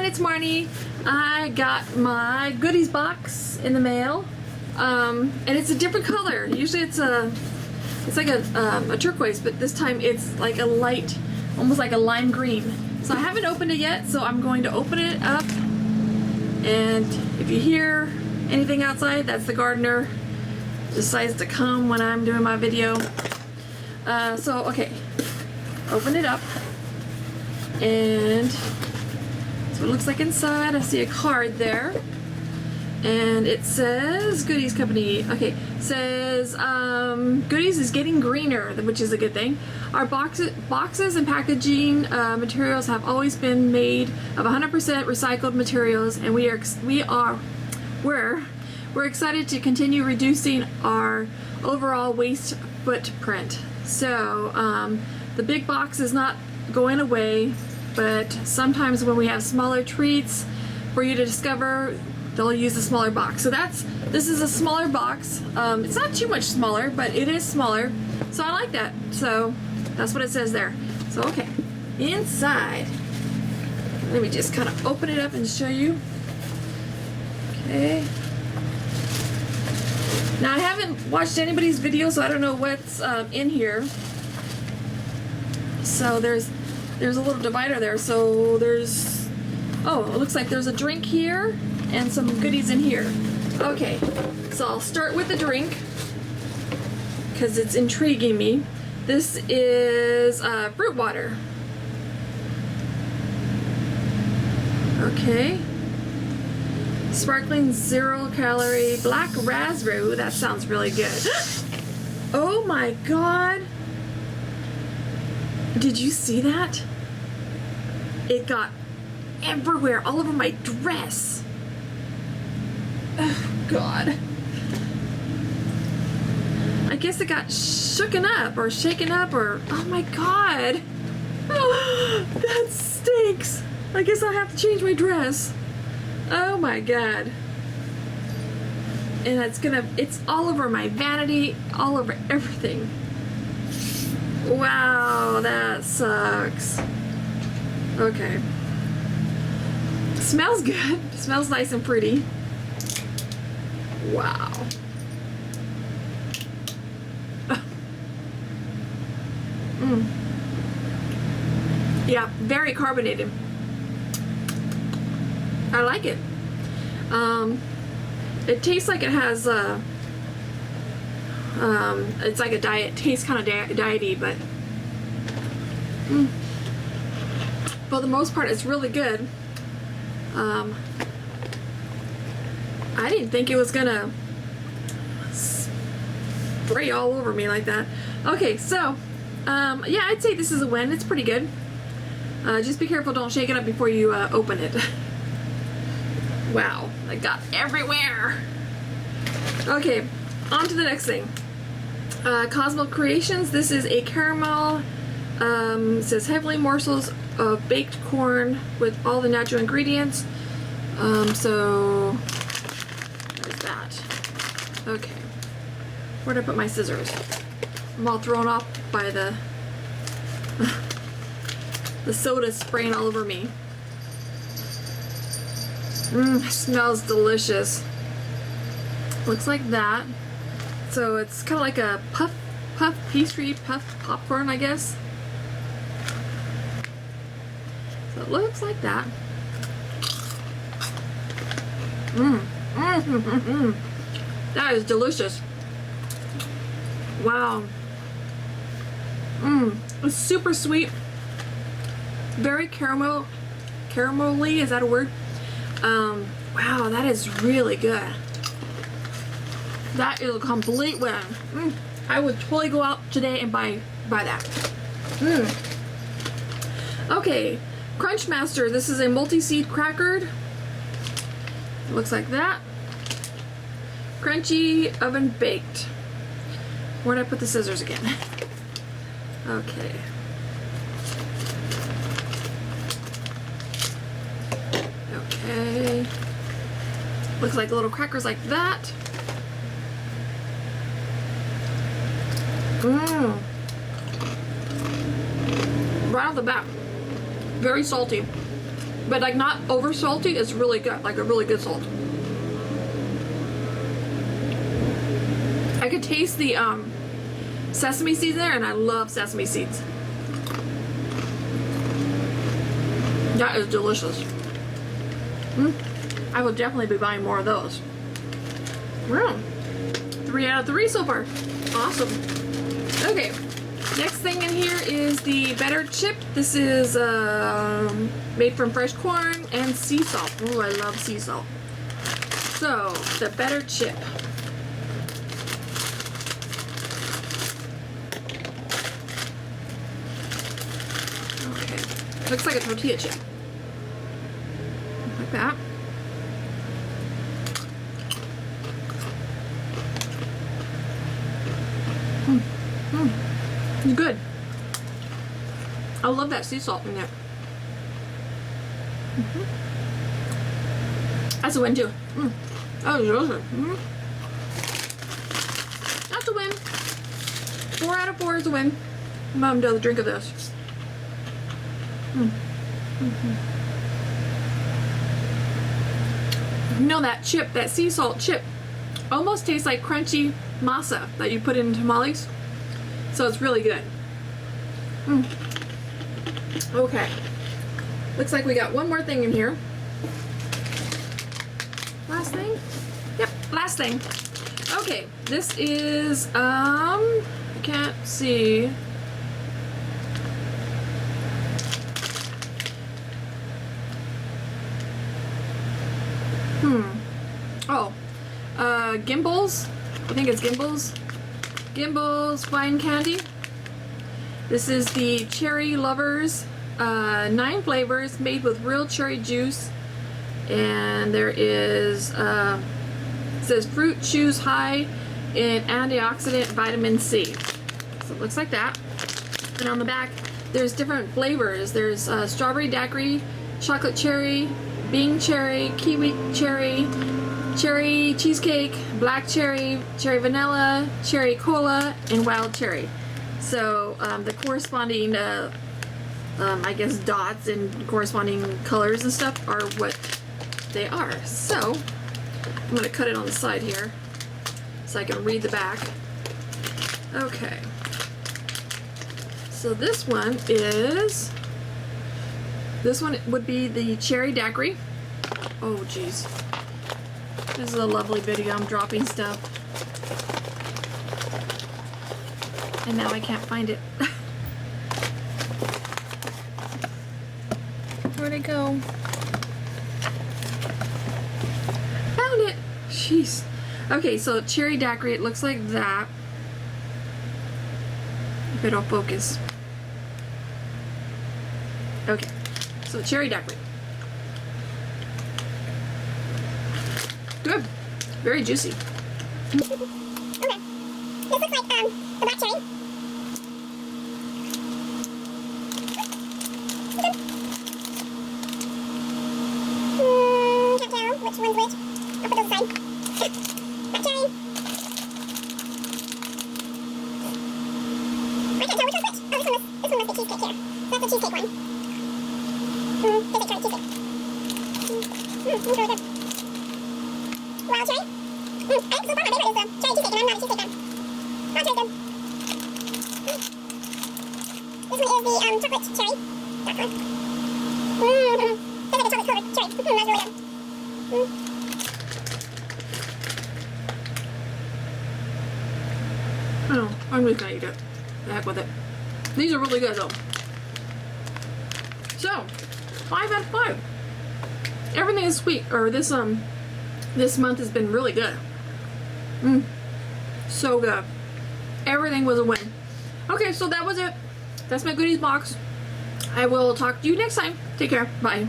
everyone, it's Marnie. I got my goodies box in the mail, and it's a different color. Usually it's like a turquoise, but this time it's like a light, almost like a lime green. So I haven't opened it yet, so I'm going to open it up. And if you hear anything outside, that's the gardener. Decides to come when I'm doing my video. So okay, open it up, and so it looks like inside. I see a card there, and it says Goodies Company. Okay, it says Goodies is getting greener, which is a good thing. Our boxes and packaging materials have always been made of 100% recycled materials, and we're excited to continue reducing our overall waste footprint. So the big box is not going away, but sometimes when we have smaller treats for you to discover, they'll use a smaller box. So this is a smaller box. It's not too much smaller, but it is smaller. So I like that. So that's what it says there. So okay, inside, let me just kind of open it up and show you. Okay. Now I haven't watched anybody's video, so I don't know what's in here. So there's a little divider there. So there's, oh, it looks like there's a drink here and some goodies in here. Okay, so I'll start with the drink because it's intriguing me. This is fruit water. Okay. Sparkling 0-calorie black raspberry. Ooh, that sounds really good. Oh my God. Did you see that? It got everywhere, all over my dress. Oh God. I guess it got shaken up, or oh my God. Oh, that stinks. I guess I'll have to change my dress. Oh my God. And it's all over my vanity, all over everything. Wow, that sucks. Okay. Smells good. Smells nice and pretty. Wow. Yeah, very carbonated. I like it. It tastes like it has it's like a diet, tastes kind of diety, but for the most part it's really good. I didn't think it was gonna spray all over me like that. Okay, so yeah, I'd say this is a win. It's pretty good. Just be careful, don't shake it up before you open it. Wow, it got everywhere. Okay, on to the next thing. Cosmo Creations. This is a caramel. It says heavily morsels of baked corn with all the natural ingredients. So what is that? Okay, where'd I put my scissors? I'm all thrown off by the the soda spraying all over me. Smells delicious. Looks like that. So it's kind of like a puff pastry, puff popcorn, I guess. So it looks like that. That is delicious. Wow. It's super sweet. Very caramelly, is that a word? Wow, that is really good. That is a complete win. I would totally go out today and buy that. Okay, Crunch Master. This is a multi-seed cracker. It looks like that. Crunchy oven baked. Where'd I put the scissors again? Okay. Okay. Looks like little crackers like that. Right off the bat, very salty. but like not over salty. It's really good, like a really good salt. I could taste the sesame seeds there, and I love sesame seeds. That is delicious. I will definitely be buying more of those. Wow. 3 out of 3 so far. Awesome. Okay. Next thing in here is the better chip. This is made from fresh corn and sea salt. Oh, I love sea salt. So, the better chip. Okay. Looks like a tortilla chip. Like that. It's good. I love that sea salt in there. That's a win too. That was delicious. That's a win. 4 out of 4 is a win. Mom does a drink of this. You know that chip, that sea salt chip, almost tastes like crunchy masa that you put in tamales. So it's really good. Okay. Looks like we got one more thing in here. Last thing? Yep, last thing. Okay, this is, I can't see. Gimbals. I think it's Gimbals. Gimbals Fine Candy. This is the Cherry Lovers, 9 flavors made with real cherry juice, and there is it says fruit chews high in antioxidant vitamin C. So it looks like that. And on the back there's different flavors. There's strawberry daiquiri, chocolate cherry, Bing cherry, kiwi cherry, cherry cheesecake, black cherry, cherry vanilla, cherry cola, and wild cherry. So the corresponding, I guess, dots and corresponding colors and stuff are what they are. So I'm going to cut it on the side here so I can read the back. Okay. So this one would be the cherry daiquiri. Oh, geez. This is a lovely video. I'm dropping stuff. And now I can't find it. Where'd it go? Found it! Jeez. Okay, so cherry daiquiri, it looks like that. If it'll focus. Okay, so cherry daiquiri. Good. Very juicy. Okay. This looks like the black cherry. Can't tell which one's which. I'll put those aside. Black cherry. I can't tell which one's which. Oh, this one must be cheesecake here. So that's the cheesecake one. Tastes like cherry cheesecake. It's really good. Wild cherry? So far my favorite is the cherry cheesecake, and I'm not a cheesecake fan. Wild cherry good. This one is the chocolate cherry. Dark one. Tastes like a chocolate covered cherry. That's really good. Oh, I'm just gonna eat it. The heck with it. These are really good though. So, 5 out of 5. Everything is sweet, or this month has been really good. So good. Everything was a win. Okay, so that was it. That's my goodies box. I will talk to you next time. Take care. Bye.